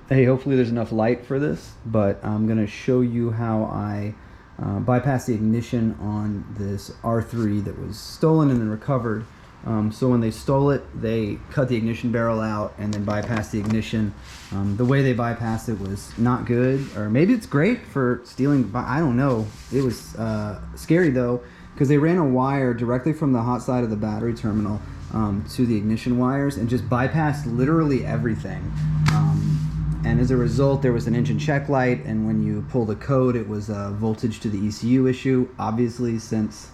Hey, hopefully there's enough light for this, but I'm going to show you how I bypassed the ignition on this R3 that was stolen and then recovered. So when they stole it, they cut the ignition barrel out and then bypassed the ignition. The way they bypassed it was not good, or maybe it's great for stealing, I don't know. It was scary though, because they ran a wire directly from the hot side of the battery terminal to the ignition wires and just bypassed literally everything. And as a result, there was an engine check light, and when you pull the code, it was a voltage to the ECU issue, obviously, since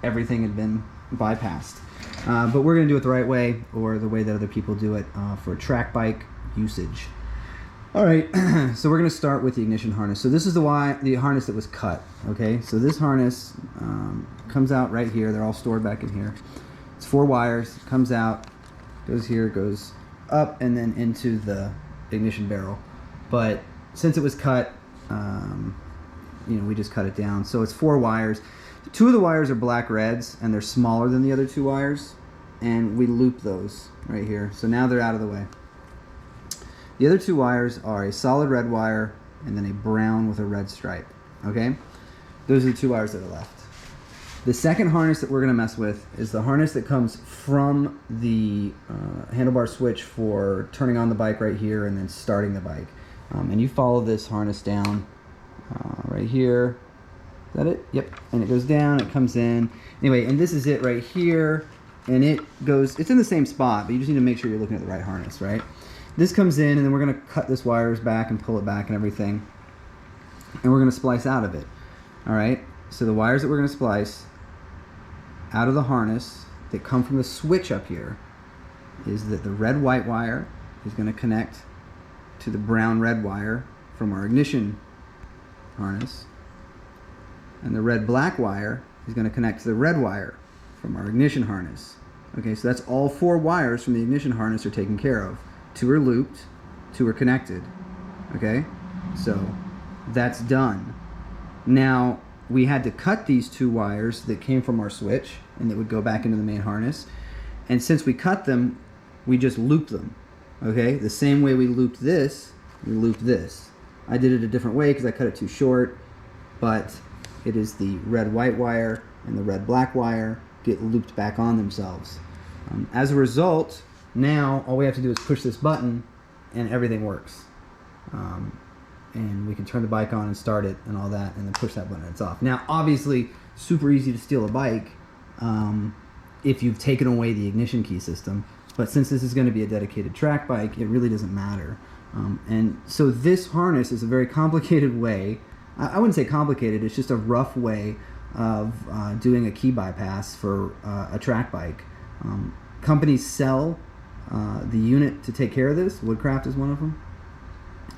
everything had been bypassed. But we're going to do it the right way, or the way that other people do it for track bike usage. All right, so we're going to start with the ignition harness. So this is the harness that was cut, okay? So this harness comes out right here. They're all stored back in here. It's 4 wires, comes out, goes here, goes up, and then into the ignition barrel. But since it was cut, we just cut it down. So it's 4 wires. 2 of the wires are black reds, and they're smaller than the other 2 wires, and we loop those right here. So now they're out of the way. The other 2 wires are a solid red wire and then a brown with a red stripe. Okay, those are the 2 wires that are left. The second harness that we're going to mess with is the harness that comes from the handlebar switch for turning on the bike right here and then starting the bike. And you follow this harness down right here. Is that it? Yep. And it goes down, it comes in. Anyway, and this is it right here. And it's in the same spot, but you just need to make sure you're looking at the right harness, right? This comes in, and then we're going to cut this wires back and pull it back and everything. And we're going to splice out of it. All right? So the wires that we're going to splice out of the harness that come from the switch up here is that the red-white wire is going to connect to the brown-red wire from our ignition harness, and the red-black wire is going to connect to the red wire from our ignition harness. Okay, so that's all 4 wires from the ignition harness are taken care of. 2 are looped, 2 are connected. Okay, so that's done. Now, we had to cut these 2 wires that came from our switch and that would go back into the main harness. And since we cut them, we just looped them. Okay, the same way we looped this, we looped this. I did it a different way because I cut it too short, but it is the red-white wire and the red-black wire get looped back on themselves. As a result, now all we have to do is push this button and everything works. And we can turn the bike on and start it and all that, and then push that button and it's off. Now, obviously, super easy to steal a bike if you've taken away the ignition key system. But since this is going to be a dedicated track bike, it really doesn't matter. And so this harness is a very complicated way. I wouldn't say complicated, it's just a rough way of doing a key bypass for a track bike. Companies sell the unit to take care of this. Woodcraft is one of them.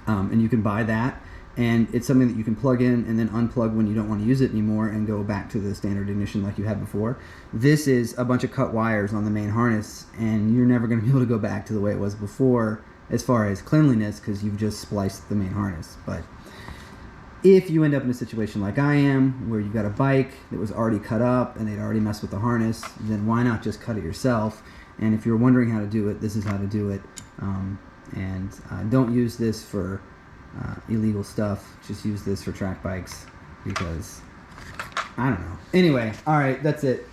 And you can buy that, and it's something that you can plug in and then unplug when you don't want to use it anymore and go back to the standard ignition like you had before. This is a bunch of cut wires on the main harness, and you're never going to be able to go back to the way it was before as far as cleanliness because you've just spliced the main harness. But if you end up in a situation like I am, where you've got a bike that was already cut up and they'd already messed with the harness, then why not just cut it yourself? And if you're wondering how to do it, this is how to do it. And don't use this for illegal stuff. Just use this for track bikes because, I don't know. Anyway, all right, that's it.